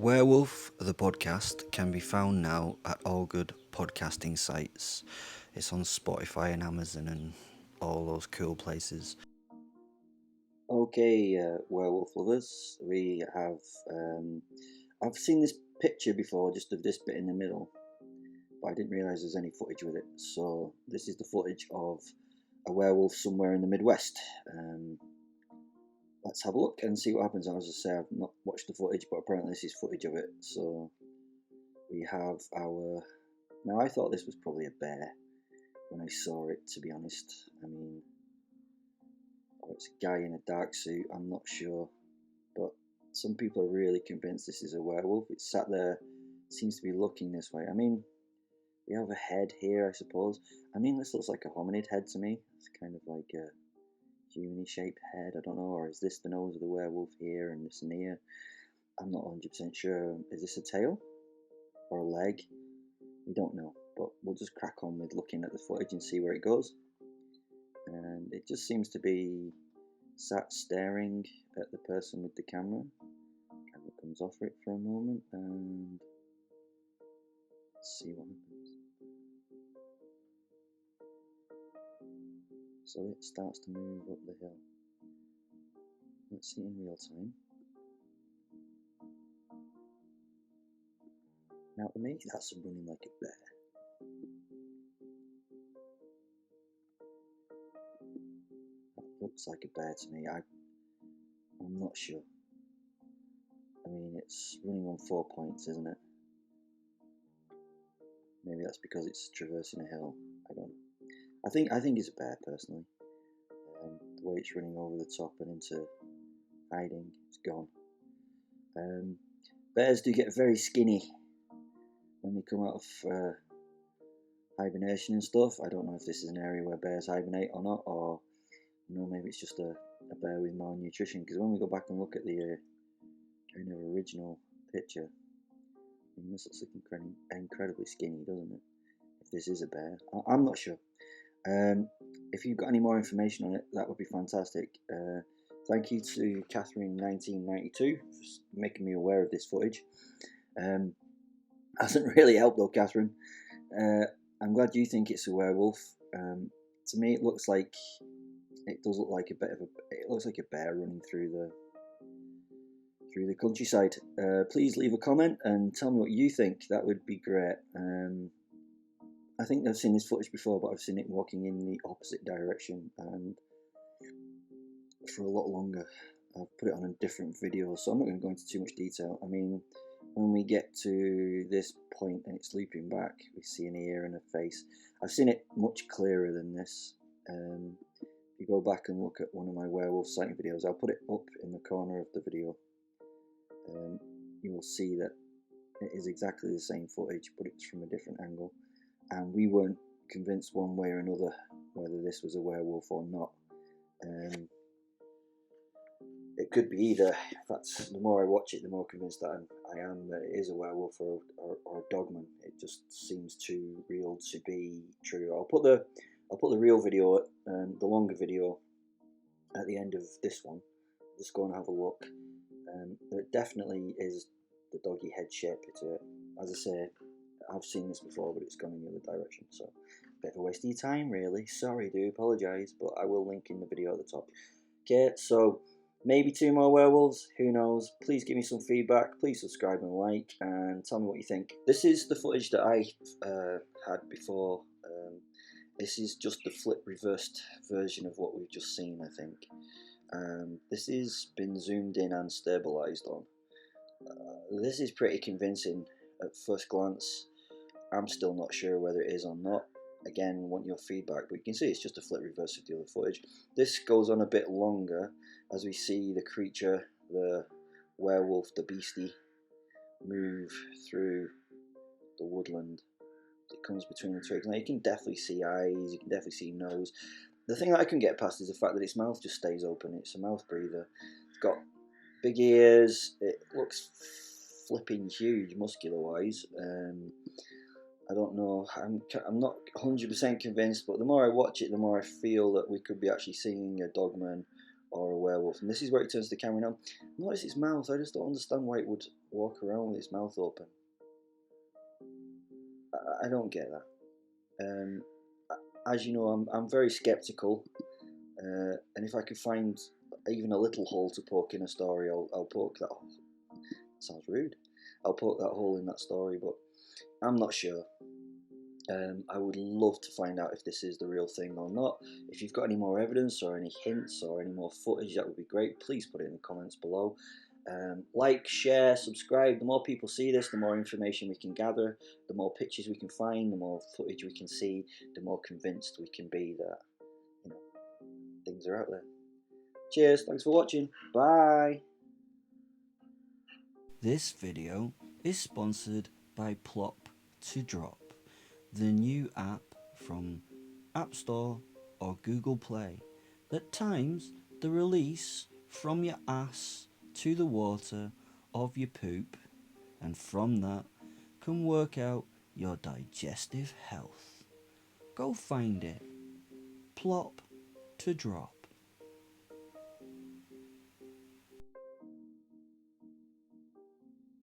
Werewolf the Podcast can be found now at all good podcasting sites. It's on Spotify and Amazon and all those cool places. Okay, werewolf lovers, we have. I've seen this picture before, just of this bit in the middle, but I didn't realise there's any footage with it. So this is the footage of a werewolf somewhere in the Midwest. Let's have a look and see what happens. As I say, I've not watched the footage, but apparently this is footage of it. So we have our. Now I thought this was probably a bear when I saw it, to be honest. I mean, it's a guy in a dark suit, I'm not sure, but some people are really convinced this is a werewolf. It's sat there, seems to be looking this way. I mean, we have a head here, I suppose. I mean, this looks like a hominid head to me. It's kind of like a human shaped head, I don't know, or is this the nose of the werewolf here and this an ear? I'm not 100% sure. Is this a tail or a leg? We don't know, but we'll just crack on with looking at the footage and see where it goes. And it just seems to be sat staring at the person with the camera. Camera comes off it for a moment and let's see what happens. So it starts to move up the hill. Let's see in real time. Now to me, that's running like a bear. That looks like a bear to me. I'm not sure. I mean, it's running on 4 points, isn't it? Maybe that's because it's traversing a hill. I don't know. I think it's a bear personally. The way it's running over the top and into hiding, it's gone. Bears do get very skinny when they come out of hibernation and stuff. I don't know if this is an area where bears hibernate or not, or maybe it's just a bear with malnutrition. Because when we go back and look at the kind of original picture, I mean, this looks like incredibly skinny, doesn't it? If this is a bear, I'm not sure. If you've got any more information on it, that would be fantastic. Thank you to Catherine1992 for making me aware of this footage. Hasn't really helped though, Catherine. I'm glad you think it's a werewolf. To me, it looks like it looks like a bear running through the countryside. Please leave a comment and tell me what you think. That would be great. I think I've seen this footage before, but I've seen it walking in the opposite direction and for a lot longer. I've put it on a different video, so I'm not going to go into too much detail. I mean, when we get to this point and it's looping back, we see an ear and a face. I've seen it much clearer than this. If you go back and look at one of my werewolf sighting videos, I'll put it up in the corner of the video. You will see that it is exactly the same footage, but it's from a different angle. And we weren't convinced one way or another whether this was a werewolf or not. It could be either. In fact, the more I watch it, the more convinced that I am that it is a werewolf or a dogman. It just seems too real to be true. I'll put the real video, the longer video, at the end of this one. Just go and have a look. There definitely is the doggy head shape to it. As I say, I've seen this before, but it's gone in the other direction. So, a bit of a waste of your time, really. Sorry, do apologise, but I will link in the video at the top. Okay, so maybe 2 more werewolves, who knows. Please give me some feedback, please subscribe and like, and tell me what you think. This is the footage that I had before. This is just the flip reversed version of what we've just seen, I think. This has been zoomed in and stabilised on. This is pretty convincing at first glance. I'm still not sure whether it is or not. Again, want your feedback, but you can see it's just a flip reverse of the other footage. This goes on a bit longer as we see the creature, the werewolf, the beastie, move through the woodland. It comes between the twigs. Now you can definitely see eyes, you can definitely see nose. The thing that I can get past is the fact that its mouth just stays open. It's a mouth breather. It's got big ears. It looks flipping huge, muscular-wise. I don't know. I'm not 100% convinced, but the more I watch it, the more I feel that we could be actually seeing a dogman or a werewolf. And this is where it turns to the camera now. Notice its mouth. I just don't understand why it would walk around with its mouth open. I don't get that. As you know, I'm very skeptical, and if I could find even a little hole to poke in a story, I'll poke that hole. Sounds rude. I'll poke that hole in that story, but I'm not sure. I would love to find out if this is the real thing or not. If you've got any more evidence or any hints or any more footage, that would be great. Please put it in the comments below. Like, share, subscribe. The more people see this, the more information we can gather, the more pictures we can find, the more footage we can see, the more convinced we can be that, you know, things are out there. Cheers, thanks for watching. Bye. This video is sponsored by Plop to Drop, the new app from App Store or Google Play that times the release from your ass to the water of your poop, and from that can work out your digestive health. Go find it. Plop to Drop.